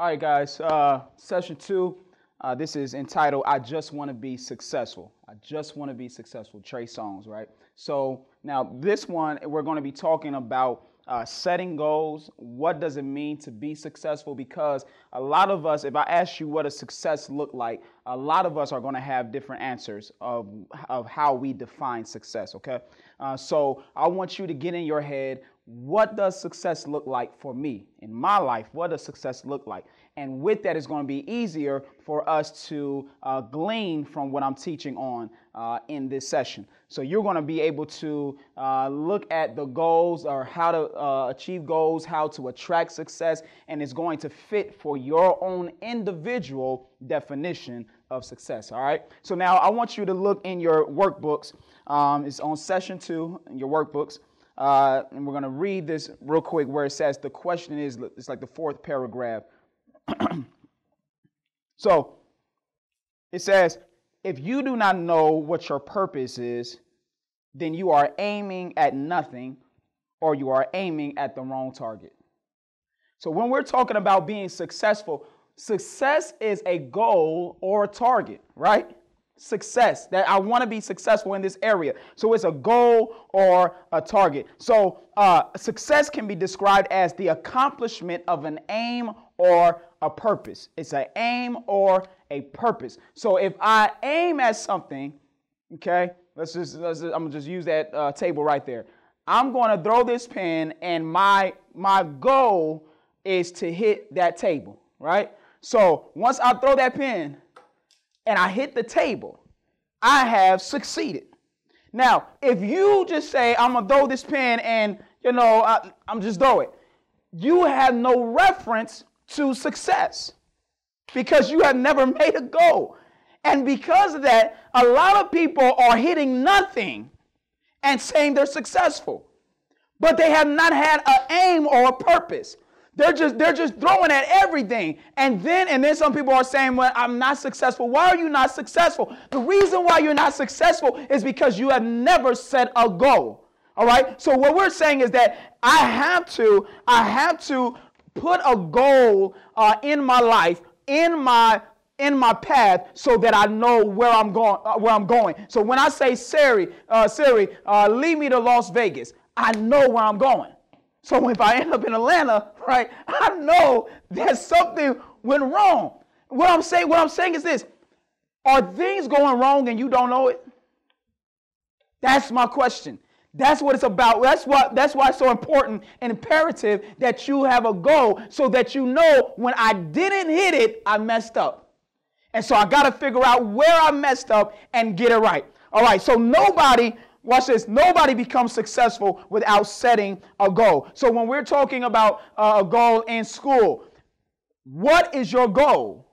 All right, guys, session 2. This is entitled, I Just Want to Be Successful. I Just Want to Be Successful, Trey Songz, right? So now this one, we're going to be talking about setting goals. What does it mean to be successful? Because a lot of us, if I ask you what a success look like, a lot of us are going to have different answers of how we define success, okay? So I want you to get in your head, what does success look like for me in my life? What does success look like? And with that, it's going to be easier for us to glean from what I'm teaching on in this session. So you're going to be able to look at the goals or how to achieve goals, how to attract success, and it's going to fit for your own individual definition of success. All right. So now I want you to look in your workbooks. It's on session 2 in your workbooks. And we're going to read this real quick where it says the question is, it's like the 4th paragraph. So it says, if you do not know what your purpose is, then you are aiming at nothing or you are aiming at the wrong target. So when we're talking about being successful, success is a goal or a target, right? Success, that I want to be successful in this area. So it's a goal or a target. So success can be described as the accomplishment of an aim or a purpose. It's an aim or a purpose. So if I aim at something, okay, I'm gonna just use that table right there. I'm going to throw this pen, and my goal is to hit that table, right? So once I throw that pen and I hit the table, I have succeeded. Now, if you just say, I'm going to throw this pen and, I'm just throw it, you have no reference to success because you have never made a goal. And because of that, a lot of people are hitting nothing and saying they're successful, but they have not had an aim or a purpose. They're just throwing at everything. And then some people are saying, well, I'm not successful. Why are you not successful? The reason why you're not successful is because you have never set a goal. All right. So what we're saying is that I have to put a goal in my life, in my path, so that I know where I'm going. So when I say, Siri, lead me to Las Vegas, I know where I'm going. So if I end up in Atlanta, right, I know that something went wrong. What I'm saying is this: are things going wrong and you don't know it? That's my question. That's what it's about. That's why it's so important and imperative that you have a goal, so that you know when I didn't hit it, I messed up. And so I got to figure out where I messed up and get it right. All right. So watch this. Nobody becomes successful without setting a goal. So when we're talking about a goal in school, what is your goal?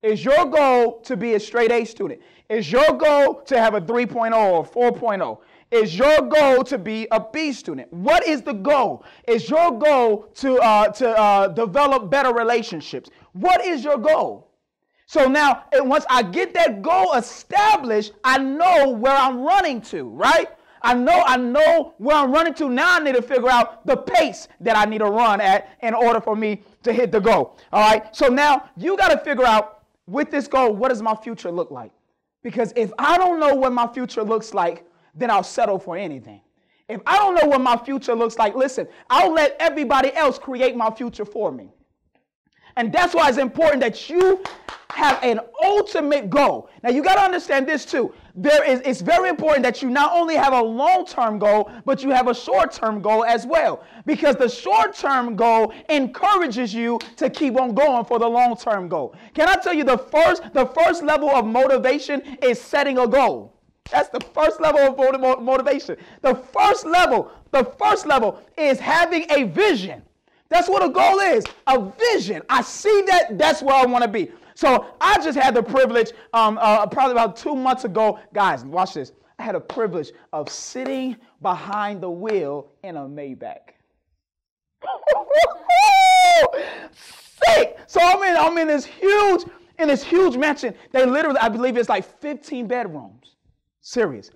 Is your goal to be a straight A student? Is your goal to have a 3.0 or 4.0? Is your goal to be a B student? What is the goal? Is your goal to develop better relationships? What is your goal? So now, once I get that goal established, I know where I'm running to, right? I know where I'm running to. Now I need to figure out the pace that I need to run at in order for me to hit the goal. All right. So now you got to figure out, with this goal, what does my future look like? Because if I don't know what my future looks like, then I'll settle for anything. If I don't know what my future looks like, listen, I'll let everybody else create my future for me. And that's why it's important that you have an ultimate goal. Now, you got to understand this too. It's very important that you not only have a long-term goal, but you have a short-term goal as well. Because the short-term goal encourages you to keep on going for the long-term goal. Can I tell you, the first level of motivation is setting a goal. That's the first level of motivation. The first level is having a vision. That's what a goal is, a vision. I see that, that's where I want to be. So I just had the privilege, probably about 2 months ago, guys, watch this. I had a privilege of sitting behind the wheel in a Maybach. Sick. So I'm in this huge mansion. They literally, I believe it's like 15 bedrooms. Serious.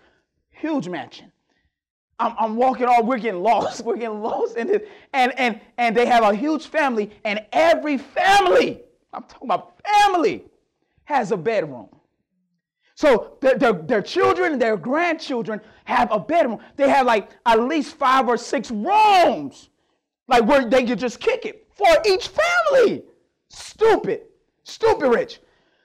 Huge mansion. I'm walking on, we're getting lost. We're getting lost in this. And they have a huge family, and every family, I'm talking about family, has a bedroom. So their children and their grandchildren have a bedroom. They have like at least 5 or 6 rooms, like where they could just kick it for each family. Stupid rich.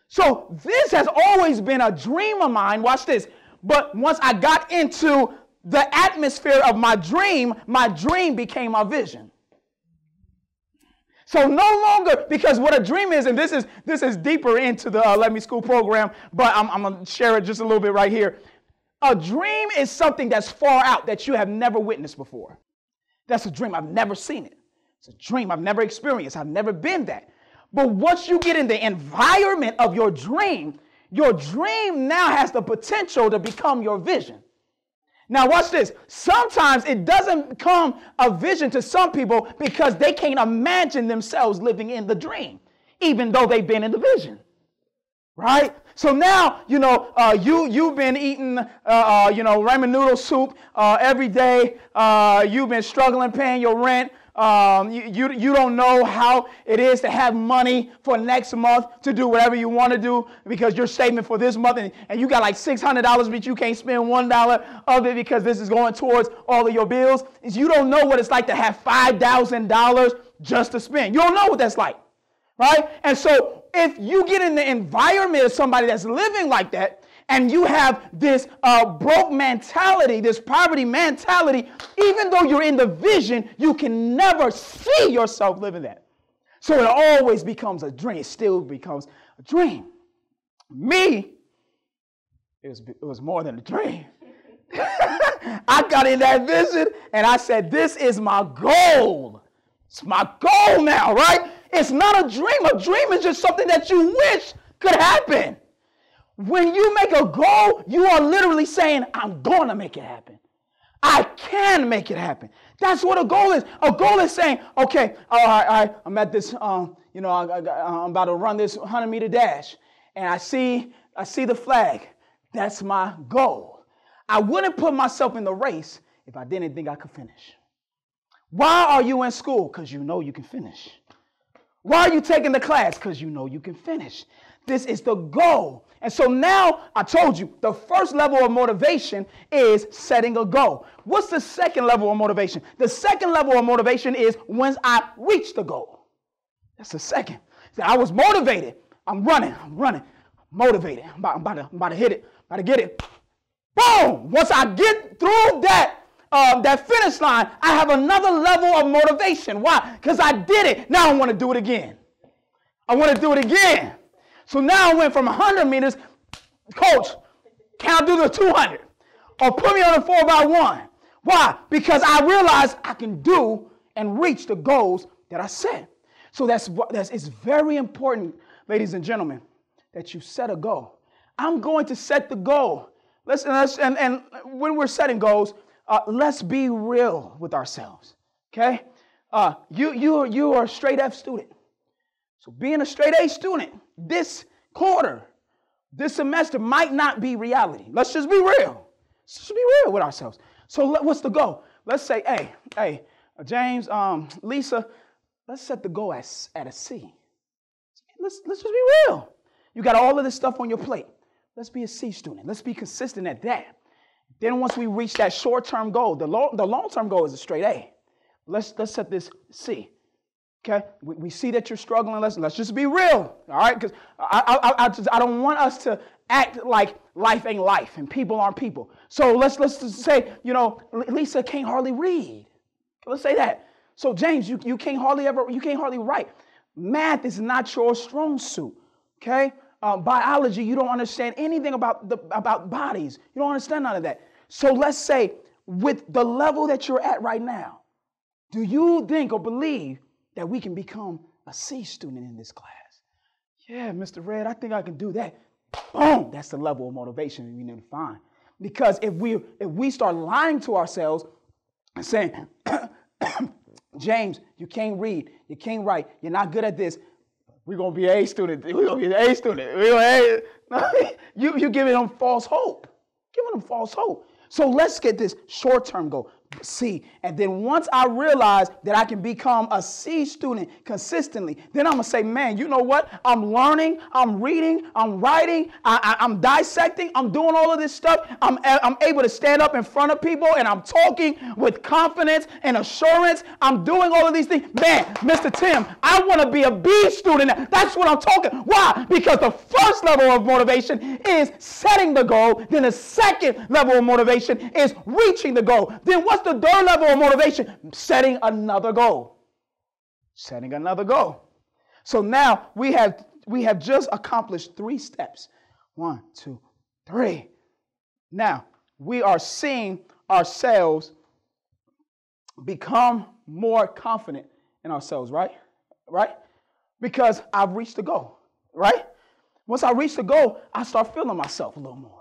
So this has always been a dream of mine. Watch this. But once I got into the atmosphere of my dream became a vision. So no longer, because what a dream is, and this is deeper into the Let Me School program, but I'm going to share it just a little bit right here. A dream is something that's far out that you have never witnessed before. That's a dream. I've never seen it. It's a dream I've never experienced. I've never been that. But once you get in the environment of your dream now has the potential to become your vision. Now watch this. Sometimes it doesn't become a vision to some people because they can't imagine themselves living in the dream, even though they've been in the vision. Right? So now, you've been eating, ramen noodle soup every day. You've been struggling paying your rent. You don't know how it is to have money for next month to do whatever you want to do because your statement for this month and you got like $600, but you can't spend $1 of it because this is going towards all of your bills. You don't know what it's like to have $5,000 just to spend. You don't know what that's like, right? And so if you get in the environment of somebody that's living like that, and you have this broke mentality, this poverty mentality, even though you're in the vision, you can never see yourself living that. So it always becomes a dream. It still becomes a dream. Me, it was more than a dream. I got in that vision and I said, this is my goal. It's my goal now, right? It's not a dream. A dream is just something that you wish could happen. When you make a goal, you are literally saying, I'm going to make it happen. I can make it happen. That's what a goal is. A goal is saying, okay, all right, I'm at this, I'm about to run this 100-meter dash, and I see the flag. That's my goal. I wouldn't put myself in the race if I didn't think I could finish. Why are you in school? Because you know you can finish. Why are you taking the class? Because you know you can finish. This is the goal. And so now I told you the first level of motivation is setting a goal. What's the second level of motivation? The second level of motivation is once I reach the goal. That's the second. So I was motivated. I'm running, motivated. I'm about to hit it, about to get it. Boom! Once I get through that finish line, I have another level of motivation. Why? Because I did it. Now I want to do it again. So now I went from 100 meters, coach, can I do the 200? Or put me on a 4x1. Why? Because I realized I can do and reach the goals that I set. So it's very important, ladies and gentlemen, that you set a goal. I'm going to set the goal. And when we're setting goals, let's be real with ourselves. Okay? You are a straight F student. So being a straight A student, this quarter, this semester might not be reality. Let's just be real. Let's just be real with ourselves. So what's the goal? Let's say, hey, James, Lisa, let's set the goal at a C. Let's just be real. You got all of this stuff on your plate. Let's be a C student. Let's be consistent at that. Then once we reach that short-term goal, the long-term goal is a straight A. Let's set this C. Okay, we see that you're struggling. Let's just be real, all right? Because I don't want us to act like life ain't life and people aren't people. So let's just say, Lisa can't hardly read. Let's say that. So James, you can't hardly write. Math is not your strong suit. Okay, biology, you don't understand anything about bodies. You don't understand none of that. So let's say with the level that you're at right now, do you think or believe that we can become a C student in this class? Yeah, Mr. Red, I think I can do that. Boom, that's the level of motivation we need to find. Because if we start lying to ourselves and saying, James, you can't read, you can't write, you're not good at this, we're going to be an A student. We're going to be an A student. You're giving them false hope. Giving them false hope. So let's get this short-term goal, C. And then once I realize that I can become a C student consistently, then I'm going to say, man, you know what? I'm learning, I'm reading, I'm writing, I'm dissecting, I'm doing all of this stuff. I'm able to stand up in front of people and I'm talking with confidence and assurance. I'm doing all of these things. Man, Mr. Tim, I want to be a B student. That's what I'm talking. Why? Because the first level of motivation is setting the goal. Then the second level of motivation is reaching the goal. Then what's the third level of motivation? Setting another goal. Setting another goal. So now we have just accomplished 3 steps. 1, 2, 3. Now we are seeing ourselves become more confident in ourselves, right? Right? Because I've reached the goal, right? Once I reach the goal, I start feeling myself a little more.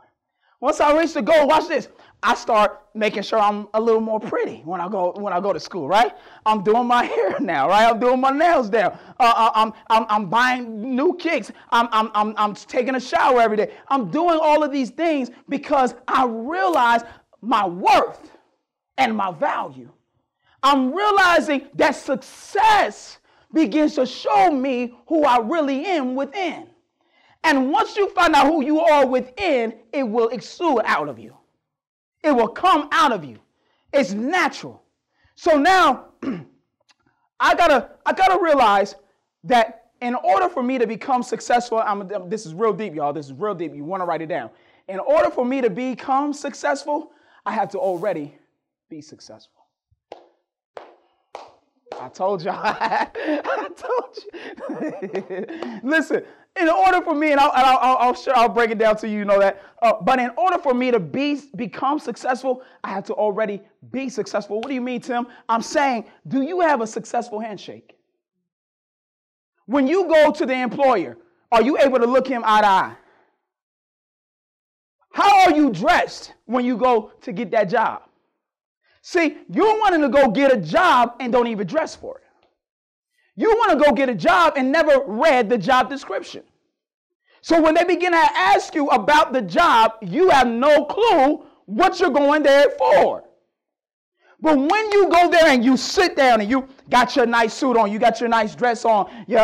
Once I reach the goal, watch this. I start making sure I'm a little more pretty when I go to school, right? I'm doing my hair now, right? I'm doing my nails now. I'm buying new kicks. I'm taking a shower every day. I'm doing all of these things because I realize my worth and my value. I'm realizing that success begins to show me who I really am within. And once you find out who you are within, it will exude out of you. It will come out of you. It's natural. So now I gotta realize that in order for me to become successful, this is real deep, y'all. This is real deep. You want to write it down. In order for me to become successful, I have to already be successful. I told y'all. I told you. Listen. In order for me, and I'll break it down to you, you know that. But in order for me to become successful, I have to already be successful. What do you mean, Tim? I'm saying, do you have a successful handshake? When you go to the employer, are you able to look him eye to eye? How are you dressed when you go to get that job? See, you're wanting to go get a job and don't even dress for it. You want to go get a job and never read the job description. So when they begin to ask you about the job, you have no clue what you're going there for. But when you go there and you sit down and you got your nice suit on, you got your nice dress on, your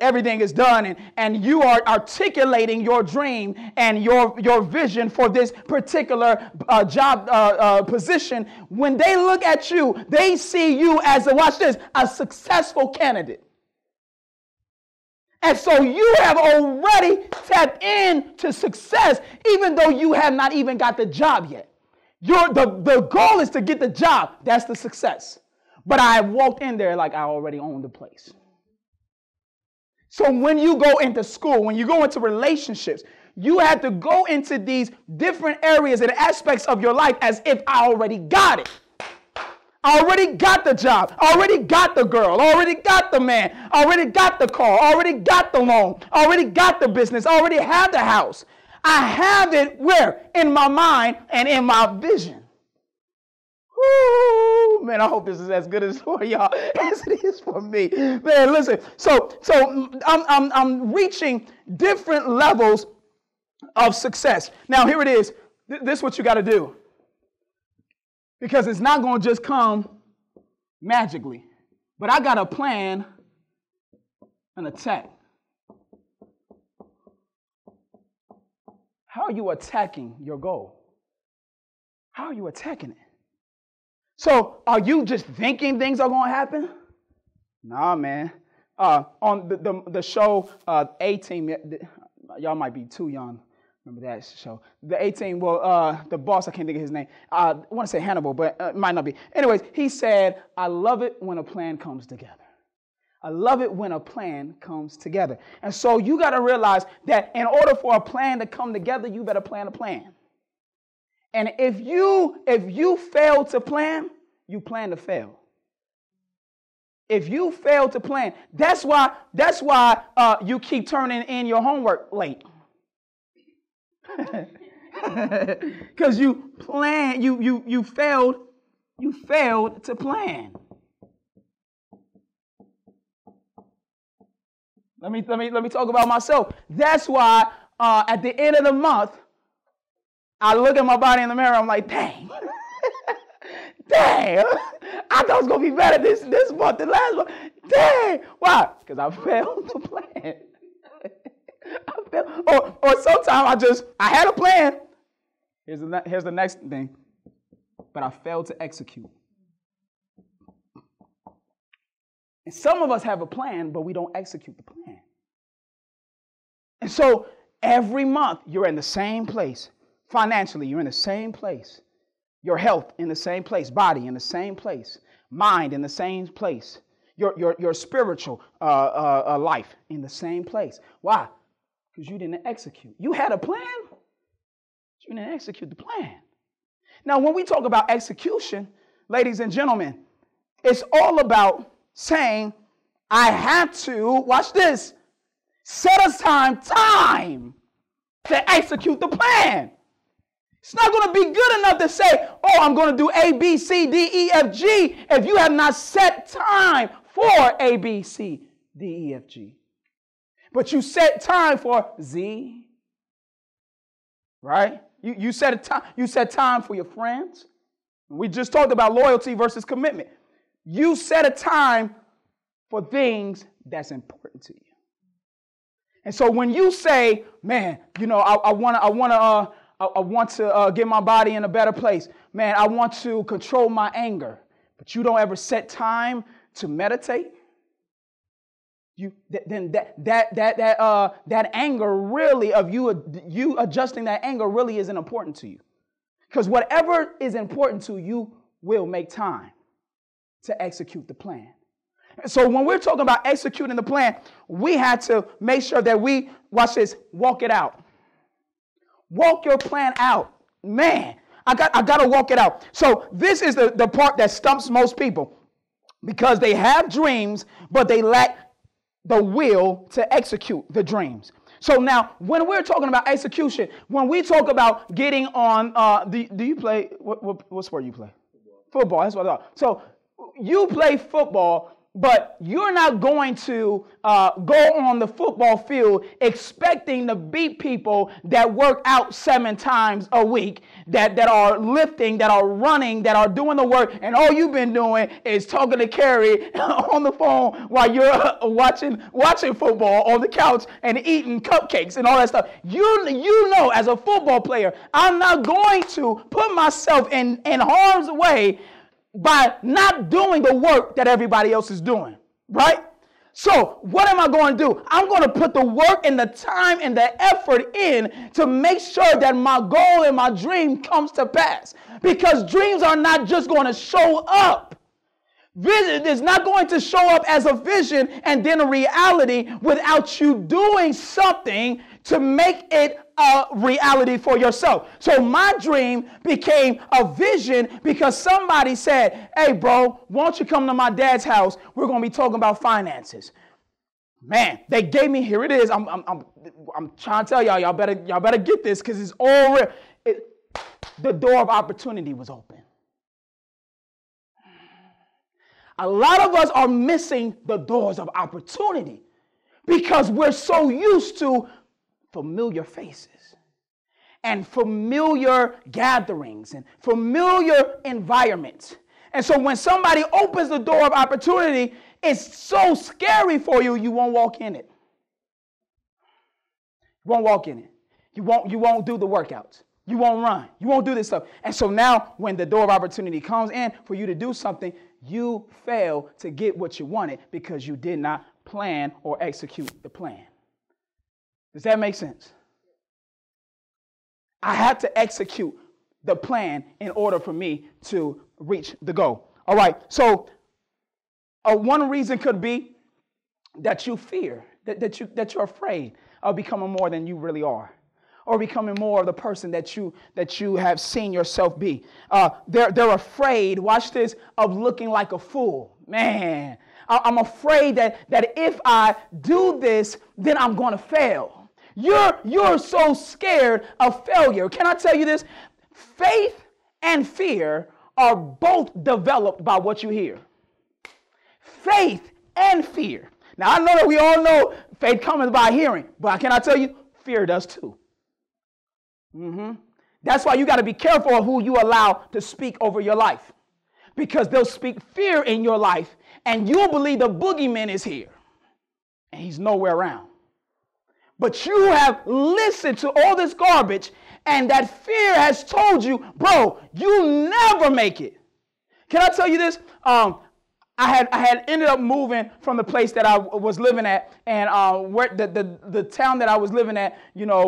everything is done, and you are articulating your dream and your vision for this particular job position, when they look at you, they see you as, watch this, a successful candidate. And so you have already tapped into success, even though you have not even got the job yet. The goal is to get the job. That's the success. But I walked in there like I already owned the place. So when you go into school, when you go into relationships, you have to go into these different areas and aspects of your life as if I already got it. I already got the job. I already got the girl. I already got the man. I already got the car. I already got the loan. I already got the business. I already have the house. I have it where? In my mind and in my vision. Woo, man, I hope this is as good as for y'all as it is for me. Man, listen. So I'm reaching different levels of success. Now, here it is. This is what you got to do. Because it's not going to just come magically. But I got a plan, an attack. How are you attacking your goal? How are you attacking it? So are you just thinking things are going to happen? Nah, man. On the show A-Team, y'all might be too young. Remember that show? The A-Team, the boss, I can't think of his name. I want to say Hannibal, but it might not be. Anyways, he said, I love it when a plan comes together. I love it when a plan comes together. And so you got to realize that in order for a plan to come together, you better plan a plan. And if you fail to plan, you plan to fail. If you fail to plan, that's why you keep turning in your homework late. Because you failed to plan. Let me talk about myself. That's why at the end of the month, I look at my body in the mirror, I'm like, dang. Dang. I thought it was going to be better this month than last month. Dang. Why? Because I failed to plan. Or sometimes I had a plan. Here's the next thing. But I failed to execute. And some of us have a plan, but we don't execute the plan. And so every month you're in the same place. Financially, you're in the same place. Your health in the same place. Body in the same place. Mind in the same place. Your spiritual life in the same place. Why? Because you didn't execute. You had a plan, but you didn't execute the plan. Now, when we talk about execution, ladies and gentlemen, it's all about saying, I have to, watch this, set aside time to execute the plan. It's not going to be good enough to say, oh, I'm going to do A, B, C, D, E, F, G, if you have not set time for A, B, C, D, E, F, G. But you set time for Z, right? You set time for your friends. We just talked about loyalty versus commitment. You set a time for things that's important to you. And so when you say, man, you know, I want to get my body in a better place. Man, I want to control my anger. But you don't ever set time to meditate. Then that anger really of you adjusting that anger really isn't important to you. Because whatever is important to you will make time to execute the plan. So when we're talking about executing the plan, we had to make sure that we, watch this, walk it out. Walk your plan out. Man, I got to walk it out. So this is the part that stumps most people because they have dreams, but they lack the will to execute the dreams. So now, when we're talking about execution, when we talk about getting on, do you play, what sport do you play? Football, that's what I thought. So you play football, but you're not going to go on the football field expecting to beat people that work out 7 times a week, that are lifting, that are running, that are doing the work, and all you've been doing is talking to Carrie on the phone while you're watching football on the couch and eating cupcakes and all that stuff. You know, as a football player, I'm not going to put myself in harm's way by not doing the work that everybody else is doing, right? So what am I going to do? I'm going to put the work and the time and the effort in to make sure that my goal and my dream comes to pass. Because dreams are not just going to show up. Vision is not going to show up as a vision and then a reality without you doing something to make it a reality for yourself. So my dream became a vision because somebody said, hey, bro, why don't you come to my dad's house? We're going to be talking about finances. Man, they gave me, here it is. I'm trying to tell y'all better get this because it's all real. The door of opportunity was open. A lot of us are missing the doors of opportunity because we're so used to familiar faces and familiar gatherings and familiar environments. And so when somebody opens the door of opportunity, it's so scary for you, you won't walk in it. You won't walk in it. You won't do the workouts. You won't run. You won't do this stuff. And so now when the door of opportunity comes in for you to do something, you fail to get what you wanted because you did not plan or execute the plan. Does that make sense? I had to execute the plan in order for me to reach the goal. All right. So one reason could be that you fear, that you're afraid of becoming more than you really are, or becoming more of the person that you have seen yourself be. They're afraid, watch this, of looking like a fool. Man, I'm afraid that if I do this, then I'm going to fail. You're so scared of failure. Can I tell you this? Faith and fear are both developed by what you hear. Faith and fear. Now, I know that we all know faith comes by hearing, but can I tell you, fear does too. That's why you got to be careful of who you allow to speak over your life, because they'll speak fear in your life and you'll believe the boogeyman is here and he's nowhere around. But you have listened to all this garbage and that fear has told you, bro, you never make it. Can I tell you this? I had ended up moving from the place that I was living at, and where the town that I was living at, you know,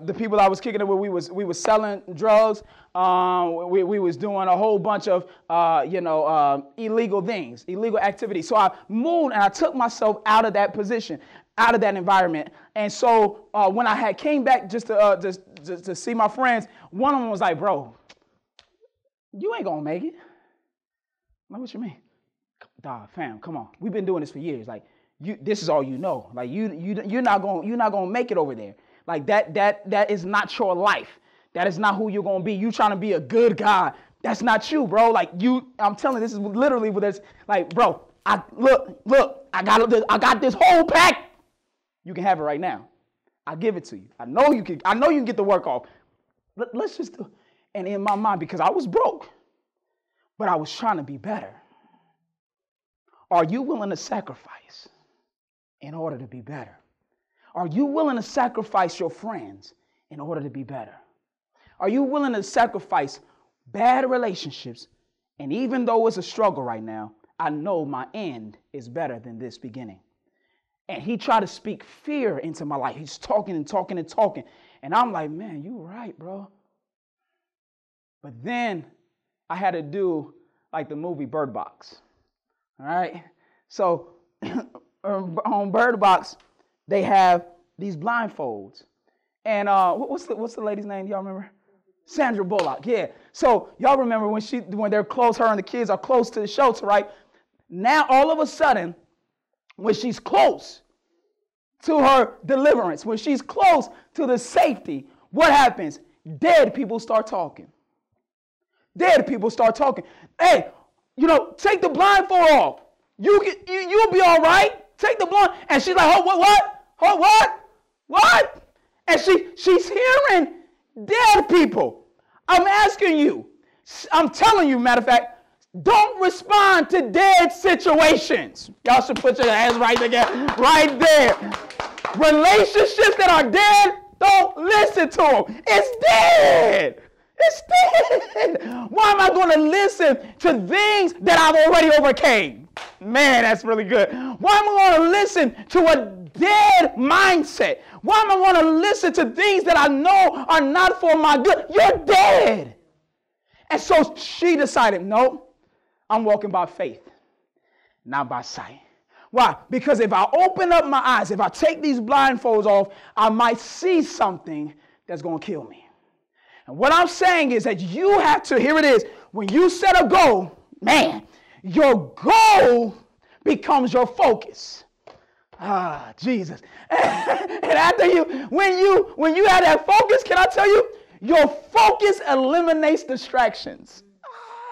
the people I was kicking it with, we was selling drugs. We was doing a whole bunch of illegal things, illegal activities. So I moved and I took myself out of that position, out of that environment. And so when I came back just to see my friends, one of them was like, "Bro, you ain't gonna make it." I'm like, "What you mean?" "Dog, fam, come on. We've been doing this for years. Like, this is all you know. Like, you're not gonna make it over there. Like that is not your life. That is not who you're gonna be. You trying to be a good guy. That's not you, bro. Like I'm telling you, this is literally what it's like, bro. Look, I got this whole pack. You can have it right now. I'll give it to you. I know you can get the work off. Let's just do it." And in my mind, because I was broke, but I was trying to be better. Are you willing to sacrifice in order to be better? Are you willing to sacrifice your friends in order to be better? Are you willing to sacrifice bad relationships? And even though it's a struggle right now, I know my end is better than this beginning. And he tried to speak fear into my life. He's talking and talking and talking. And I'm like, man, you're right, bro. But then I had to do like the movie Bird Box. All right. So on Bird Box, they have these blindfolds. And what's the lady's name? Y'all remember? Sandra Bullock. Yeah. So y'all remember when they're close, her and the kids are close to the shelter, right? Now all of a sudden, when she's close to her deliverance, when she's close to the safety, what happens? Dead people start talking. Dead people start talking. Hey, take the blindfold off. You'll be all right. Take the blind. And she's like, oh, what? And she's hearing dead people. I'm asking you. I'm telling you, matter of fact, don't respond to dead situations. Y'all should put your hands right there. Relationships that are dead, don't listen to them. It's dead. It's dead. Why am I going to listen to things that I've already overcame? Man, that's really good. Why am I going to listen to a dead mindset? Why am I going to listen to things that I know are not for my good? You're dead. And so she decided, no, I'm walking by faith, not by sight. Why? Because if I open up my eyes, if I take these blindfolds off, I might see something that's going to kill me. And what I'm saying is that you have to, here it is, when you set a goal, man, your goal becomes your focus. Ah, Jesus. And after when you have that focus, can I tell you, your focus eliminates distractions.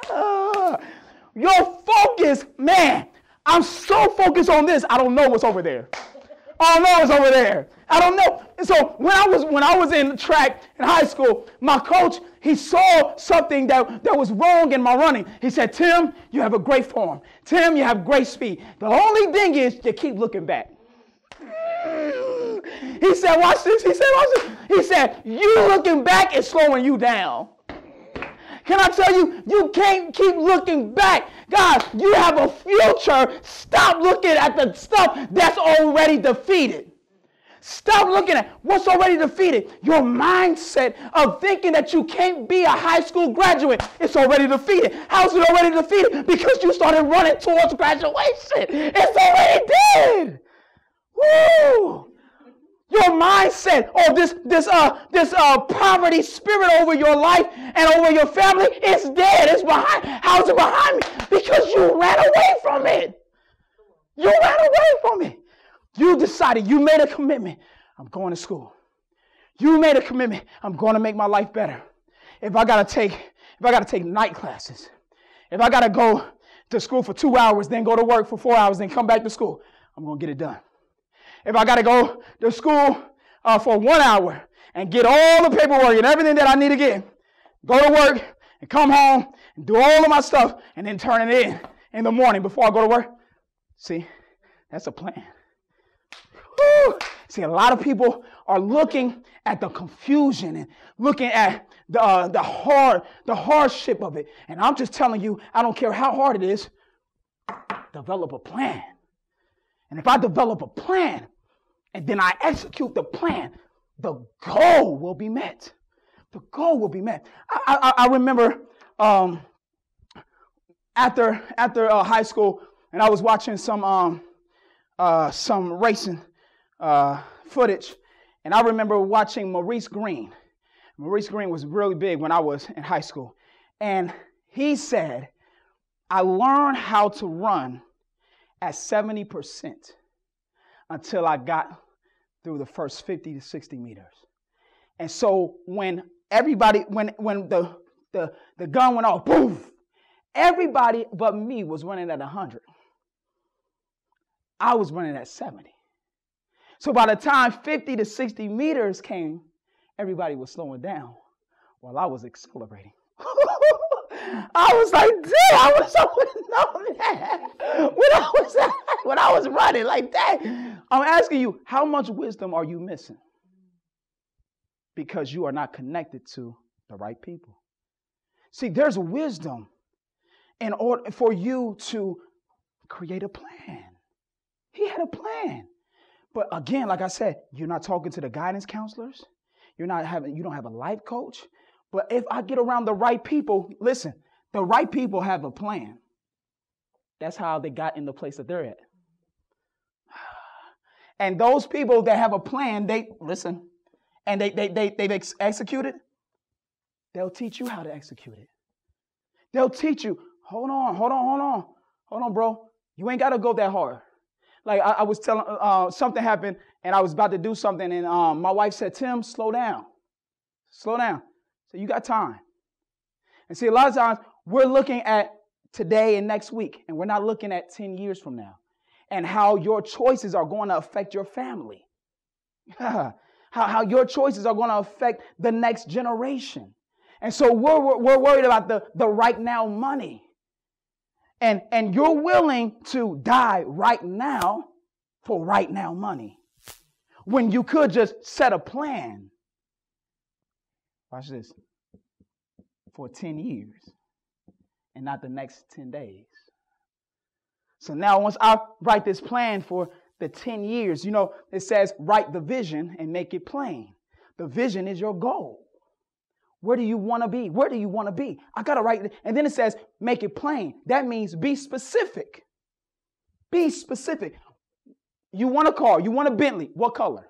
Your focus, man, I'm so focused on this, I don't know what's over there. I don't know what's over there. I don't know. And so when I was in track in high school, my coach, he saw something that was wrong in my running. He said, "Tim, you have a great form. Tim, you have great speed. The only thing is you keep looking back." He said, "Watch this." He said, "Watch this." He said, "You looking back is slowing you down." Can I tell you, you can't keep looking back. God, you have a future. Stop looking at the stuff that's already defeated. Stop looking at what's already defeated. Your mindset of thinking that you can't be a high school graduate, it's already defeated. How's it already defeated? Because you started running towards graduation. It's already dead. Woo! Your mindset or this poverty spirit over your life and over your family, it's dead. It's behind. How's it behind me? Because you ran away from it. You ran away from it. You decided, you made a commitment. I'm going to school. You made a commitment. I'm going to make my life better. If I gotta take night classes, if I gotta go to school for 2 hours, then go to work for 4 hours, then come back to school, I'm gonna get it done. If I got to go to school for 1 hour and get all the paperwork and everything that I need to get. Go to work and come home and do all of my stuff and then turn it in the morning before I go to work. See, that's a plan. Woo. See, a lot of people are looking at the confusion and looking at the hardship of it. And I'm just telling you, I don't care how hard it is, develop a plan. And if I develop a plan and then I execute the plan, the goal will be met. The goal will be met. I remember after high school, and I was watching some racing footage, and I remember watching Maurice Green. Maurice Green was really big when I was in high school, and he said, I learned how to run at 70% until I got through the first 50 to 60 meters. And so when the gun went off, boom, everybody but me was running at 100. I was running at 70. So by the time 50 to 60 meters came, everybody was slowing down while I was accelerating. I was like, damn, I wish I would have known that when I was running like that. I'm asking you, how much wisdom are you missing? Because you are not connected to the right people. See, there's wisdom in order for you to create a plan. He had a plan. But again, like I said, you're not talking to the guidance counselors. You don't have a life coach. But if I get around the right people, listen, the right people have a plan. That's how they got in the place that they're at. And those people that have a plan, they've executed, they'll teach you how to execute it. They'll teach you, hold on, bro. You ain't got to go that hard. Like I was telling, something happened and I was about to do something and my wife said, Tim, slow down. So you got time. And see, a lot of times we're looking at today and next week and we're not looking at 10 years from now and how your choices are going to affect your family. How your choices are going to affect the next generation. And so we're worried about the right now money. And you're willing to die right now for right now money when you could just set a plan. Watch this. For 10 years and not the next 10 days. So now once I write this plan for the 10 years, it says write the vision and make it plain. The vision is your goal. Where do you want to be? Where do you want to be? I got to write it. And then it says make it plain. That means be specific. Be specific. You want a car. You want a Bentley. What color?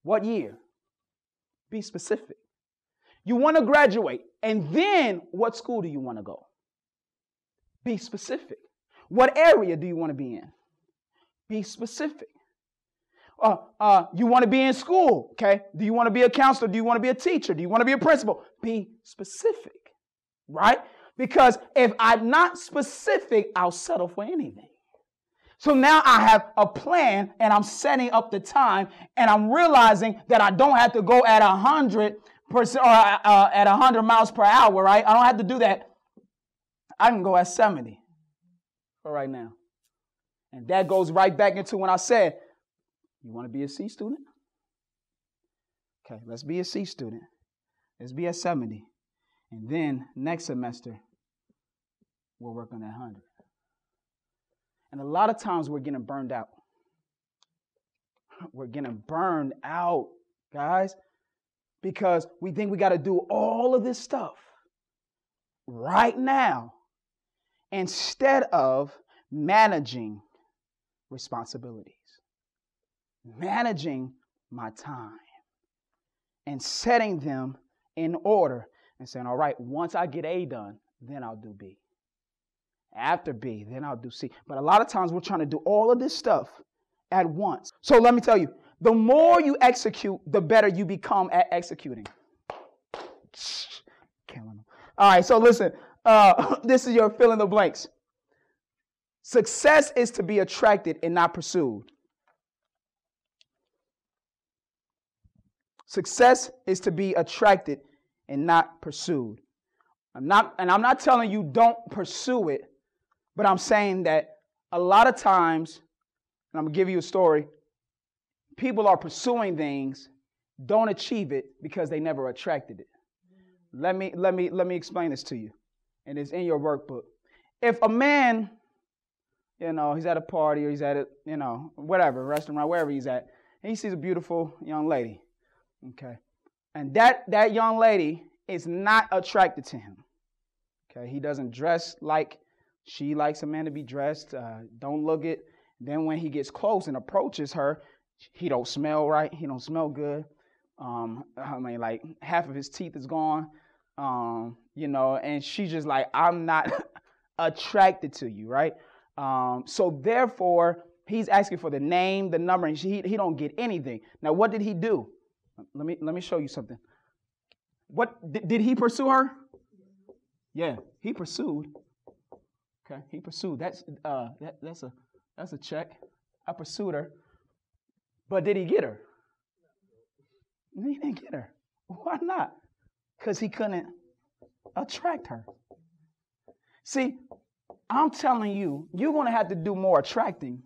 What year? Be specific. You want to graduate. And then what school do you want to go? Be specific. What area do you want to be in? Be specific. You want to be in school, okay? Do you want to be a counselor? Do you want to be a teacher? Do you want to be a principal? Be specific, right? Because if I'm not specific, I'll settle for anything. So now I have a plan and I'm setting up the time and I'm realizing that I don't have to go at 100% or at 100 miles per hour, right? I don't have to do that. I can go at 70 for right now. And that goes right back into when I said, you want to be a C student? Okay, let's be a C student. Let's be at 70. And then next semester, we'll work on that 100. And a lot of times we're getting burned out. We're getting burned out, guys, because we think we got to do all of this stuff right now instead of managing responsibilities. Managing my time and setting them in order and saying, all right, once I get A done, then I'll do B. After B, then I'll do C. But a lot of times we're trying to do all of this stuff at once. So let me tell you, the more you execute, the better you become at executing. Killing them. All right, so listen, this is your fill in the blanks. Success is to be attracted and not pursued. Success is to be attracted and not pursued. I'm not telling you don't pursue it, but I'm saying that a lot of times, and I'm going to give you a story, people are pursuing things, don't achieve it because they never attracted it. Let me explain this to you. And it's in your workbook. If a man, he's at a party or he's at a, whatever, restaurant, wherever he's at, and he sees a beautiful young lady, okay, and that young lady is not attracted to him, okay, he doesn't dress like she likes a man to be dressed, don't look it. Then when he gets close and approaches her, he don't smell right, he don't smell good. Like half of his teeth is gone, and she's just like, I'm not attracted to you, right? So therefore, he's asking for the name, the number, and he don't get anything. Now, what did he do? Let me show you something. What did he pursue her? Yeah, he pursued. Okay, he pursued. That's a check. I pursued her, but did he get her? He didn't get her. Why not? Because he couldn't attract her. See, I'm telling you, you're going to have to do more attracting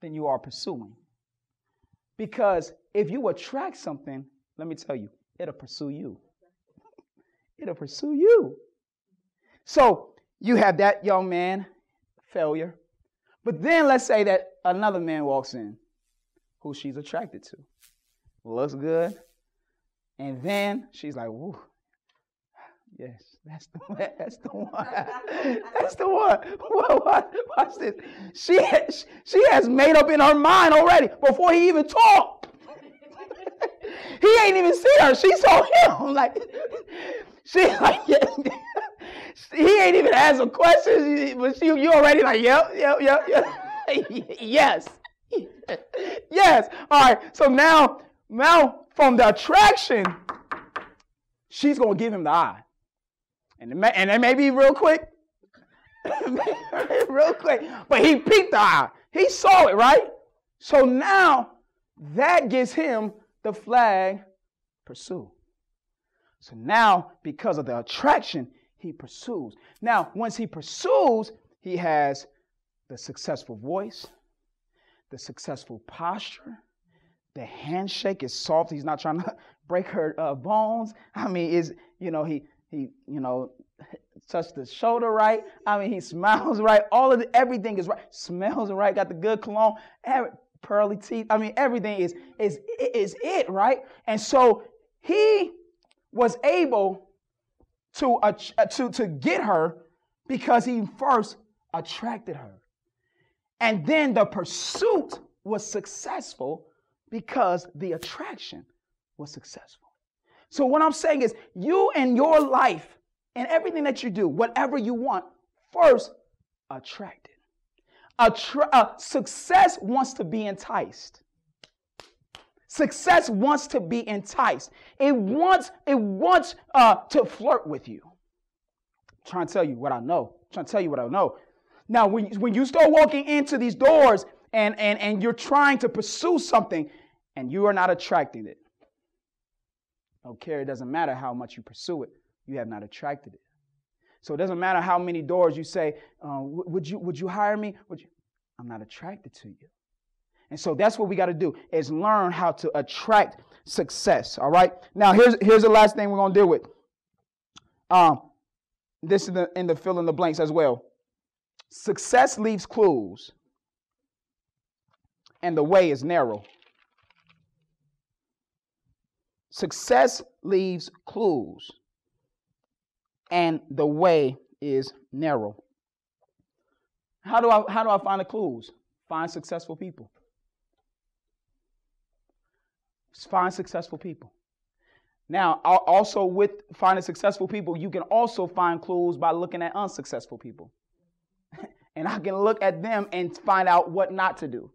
than you are pursuing. Because if you attract something, let me tell you, it'll pursue you. It'll pursue you. So you have that young man, failure. But then let's say that another man walks in who she's attracted to. Looks good. And then she's like, woo, yes, that's the one. That's the one. Well, watch this. She has made up in her mind already before he even talked. He ain't even seen her. She saw him. He ain't even asked a question, but you already like, yep. Yes. Yes. All right. So now from the attraction, she's going to give him the eye. And it may be real quick. Real quick. But he peeked the eye. He saw it, right? So now that gives him the flag, pursue. So now, because of the attraction, he pursues. Now, once he pursues, he has the successful voice, the successful posture. The handshake is soft. He's not trying to break her bones. I mean, he touched the shoulder right. I mean, he smiles right. Everything is right. Smells right. Got the good cologne. Pearly teeth. I mean, everything is it, right? And so he was able to get her because he first attracted her. And then the pursuit was successful because the attraction was successful. So what I'm saying is, you in your life and everything that you do, whatever you want, first attract it. Success wants to be enticed. Success wants to be enticed. It wants to flirt with you. I'm trying to tell you what I know. Now, when you start walking into these doors and you're trying to pursue something and you are not attracting it, okay, it doesn't matter how much you pursue it, you have not attracted it. So it doesn't matter how many doors you say, would you hire me? I'm not attracted to you. And so that's what we got to do, is learn how to attract success. All right. Now here's the last thing we're going to deal with. This is in the fill in the blanks as well. Success leaves clues, and the way is narrow. Success leaves clues, and the way is narrow. How do I find the clues? Find successful people. Find successful people. Now, also with finding successful people, you can also find clues by looking at unsuccessful people. And I can look at them and find out what not to do.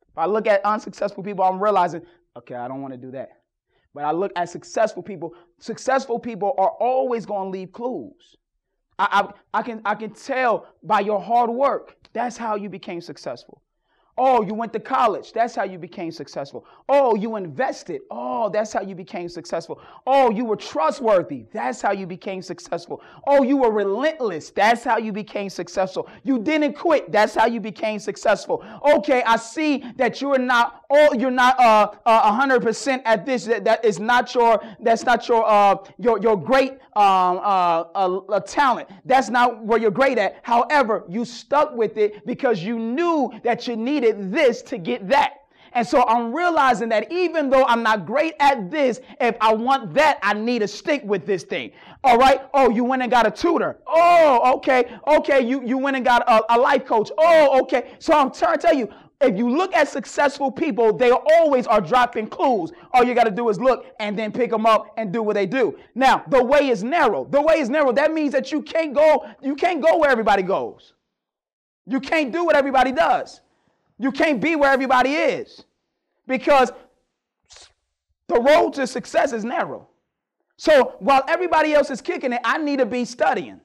If I look at unsuccessful people, I'm realizing, okay, I don't want to do that. But I look at successful people. Successful people are always going to leave clues. I can tell by your hard work. That's how you became successful. Oh, you went to college. That's how you became successful. Oh, you invested. Oh, that's how you became successful. Oh, you were trustworthy. That's how you became successful. Oh, you were relentless. That's how you became successful. You didn't quit. That's how you became successful. Okay, I see that you're not 100% at this. That's not your great talent. That's not where you're great at. However, you stuck with it because you knew that you needed this to get that. And so I'm realizing that even though I'm not great at this, if I want that, I need to stick with this thing. All right. Oh, you went and got a tutor. Oh, okay. Okay. You went and got a life coach. Oh, okay. So I'm trying to tell you, if you look at successful people, they always are dropping clues. All you got to do is look and then pick them up and do what they do. Now, the way is narrow. The way is narrow. That means that you can't go where everybody goes. You can't do what everybody does. You can't be where everybody is, because the road to success is narrow. So while everybody else is kicking it, I need to be studying.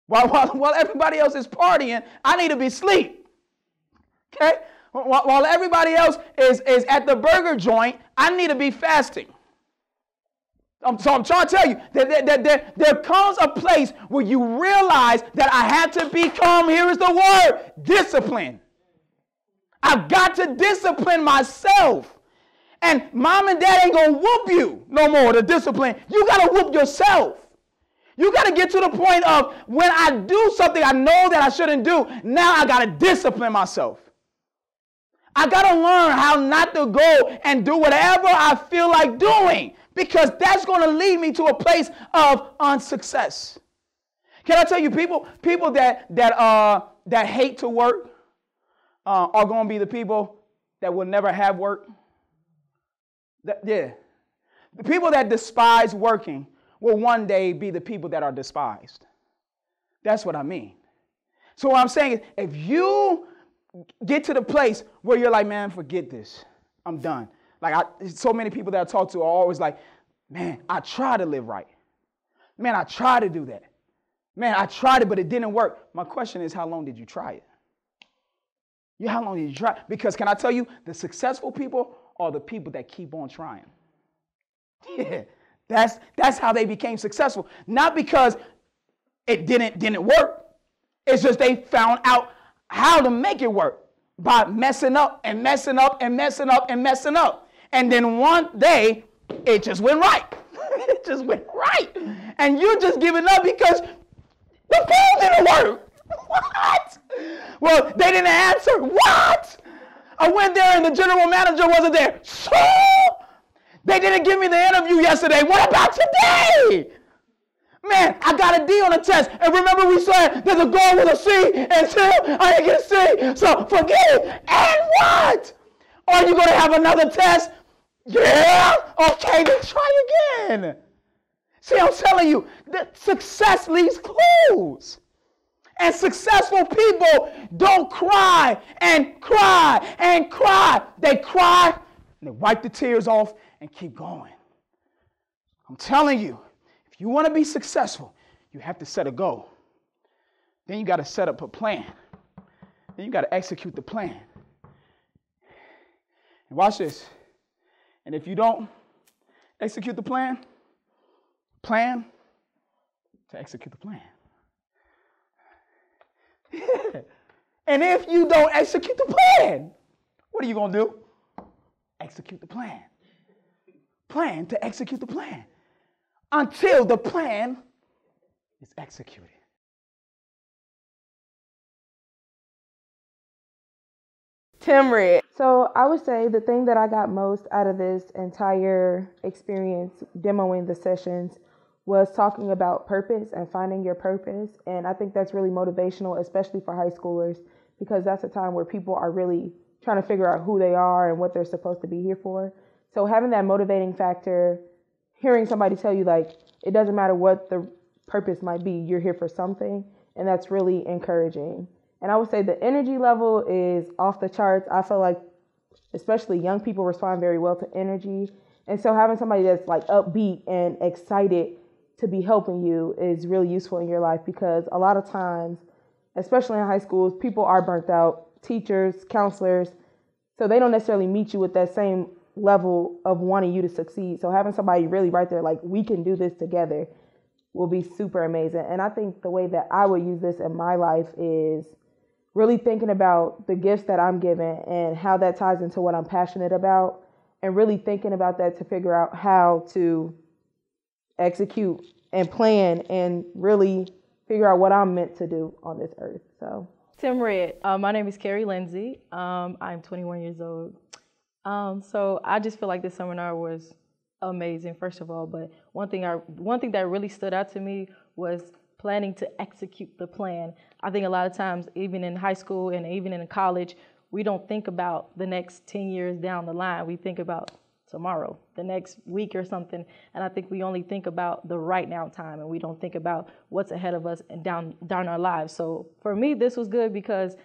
While everybody else is partying, I need to be asleep. Okay? While everybody else is at the burger joint, I need to be fasting. So I'm trying to tell you that there comes a place where you realize that I had to become, here is the word, discipline. I've got to discipline myself. And mom and dad ain't going to whoop you no more to discipline. You got to whoop yourself. You got to get to the point of when I do something I know that I shouldn't do, now I got to discipline myself. I got to learn how not to go and do whatever I feel like doing, because that's going to lead me to a place of unsuccess. Can I tell you, people that hate to work are going to be the people that will never have work. The people that despise working will one day be the people that are despised. That's what I mean. So what I'm saying is, if you get to the place where you're like, man, forget this, I'm done. Like, so many people that I talk to are always like, man, I try to live right. Man, I try to do that. Man, I tried it, but it didn't work. My question is, how long did you try it? How long did you try? Because can I tell you, the successful people are the people that keep on trying. Yeah, that's how they became successful. Not because it didn't work. It's just they found out how to make it work by messing up and messing up and messing up and messing up. And then one day, it just went right. It just went right. And you're just giving up because the phone didn't work. What? Well, they didn't answer. What? I went there and the general manager wasn't there. So? They didn't give me the interview yesterday. What about today? Man, I got a D on the test. And remember we said there's a goal with a C and still I didn't get a C. So forget it. And what? Are you going to have another test? Yeah? Okay, then try again. See, I'm telling you, that success leaves clues. And successful people don't cry and cry and cry. They cry and they wipe the tears off and keep going. I'm telling you, if you want to be successful, you have to set a goal. Then you got to set up a plan. Then you got to execute the plan. And watch this. And if you don't execute the plan to execute the plan. And if you don't execute the plan, what are you going to do? Execute the plan. Plan to execute the plan until the plan is executed. Timrid. So I would say the thing that I got most out of this entire experience demoing the sessions was talking about purpose and finding your purpose. And I think that's really motivational, especially for high schoolers, because that's a time where people are really trying to figure out who they are and what they're supposed to be here for. So having that motivating factor, hearing somebody tell you, like, it doesn't matter what the purpose might be, you're here for something. And that's really encouraging. And I would say the energy level is off the charts. I feel like especially young people respond very well to energy. And so having somebody that's like upbeat and excited to be helping you is really useful in your life, because a lot of times, especially in high schools, people are burnt out, teachers, counselors, so they don't necessarily meet you with that same level of wanting you to succeed. So having somebody really right there, like, we can do this together, will be super amazing. And I think the way that I would use this in my life is really thinking about the gifts that I'm given and how that ties into what I'm passionate about, and really thinking about that to figure out how to execute and plan and really figure out what I'm meant to do on this earth. So, Tim Red. My name is Carrie Lindsay. I'm 21 years old. So I just feel like this seminar was amazing, first of all. But one thing that really stood out to me was planning to execute the plan. I think a lot of times, even in high school and even in college, we don't think about the next 10 years down the line. We think about tomorrow, the next week or something. And I think we only think about the right now time, and we don't think about what's ahead of us and down our lives. So for me, this was good because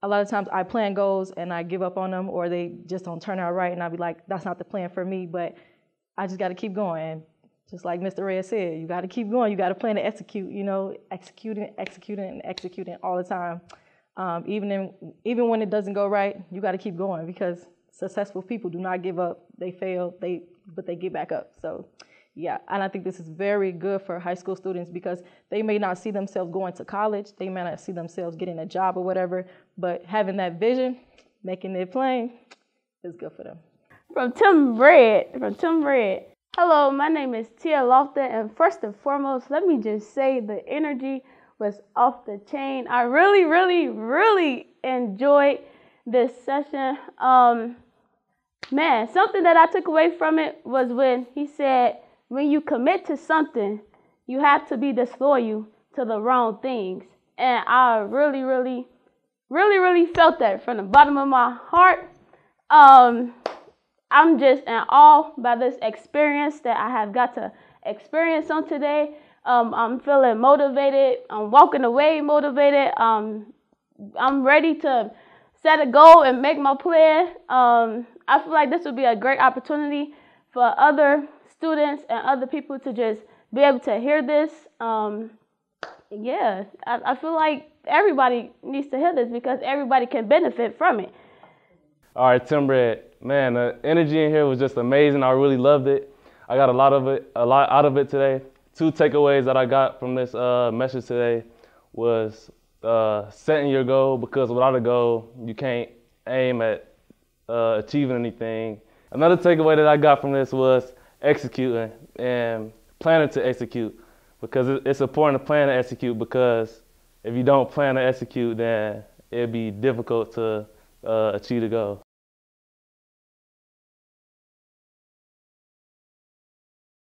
a lot of times I plan goals and I give up on them, or they just don't turn out right. And I'll be like, that's not the plan for me, but I just got to keep going. And just like Mr. Red said, you got to keep going. You got to plan to execute, executing all the time. Even when it doesn't go right, you got to keep going, because successful people do not give up. They fail, but they get back up. So yeah, and I think this is very good for high school students, because they may not see themselves going to college. They may not see themselves getting a job or whatever, but having that vision, making it plain, is good for them. From Tim Red. Hello, my name is Tia Lofton, and first and foremost, let me just say the energy was off the chain. I really, really, really enjoyed this session. Man, something that I took away from it was when he said, when you commit to something, you have to be disloyal to the wrong things. And I really, really, really, really felt that from the bottom of my heart. I'm just in awe by this experience that I have got to experience on today. I'm feeling motivated. I'm walking away motivated. I'm ready to set a goal and make my plan. I feel like this would be a great opportunity for other students and other people to just be able to hear this. Yeah, I feel like everybody needs to hear this, because everybody can benefit from it. All right, Tim Red, man, the energy in here was just amazing. I really loved it. I got a lot out of it today. 2 takeaways that I got from this message today was setting your goal, because without a goal, you can't aim at achieving anything. Another takeaway that I got from this was executing and planning to execute, because it's important to plan to execute, because if you don't plan to execute, then it'd be difficult to achieve the goal.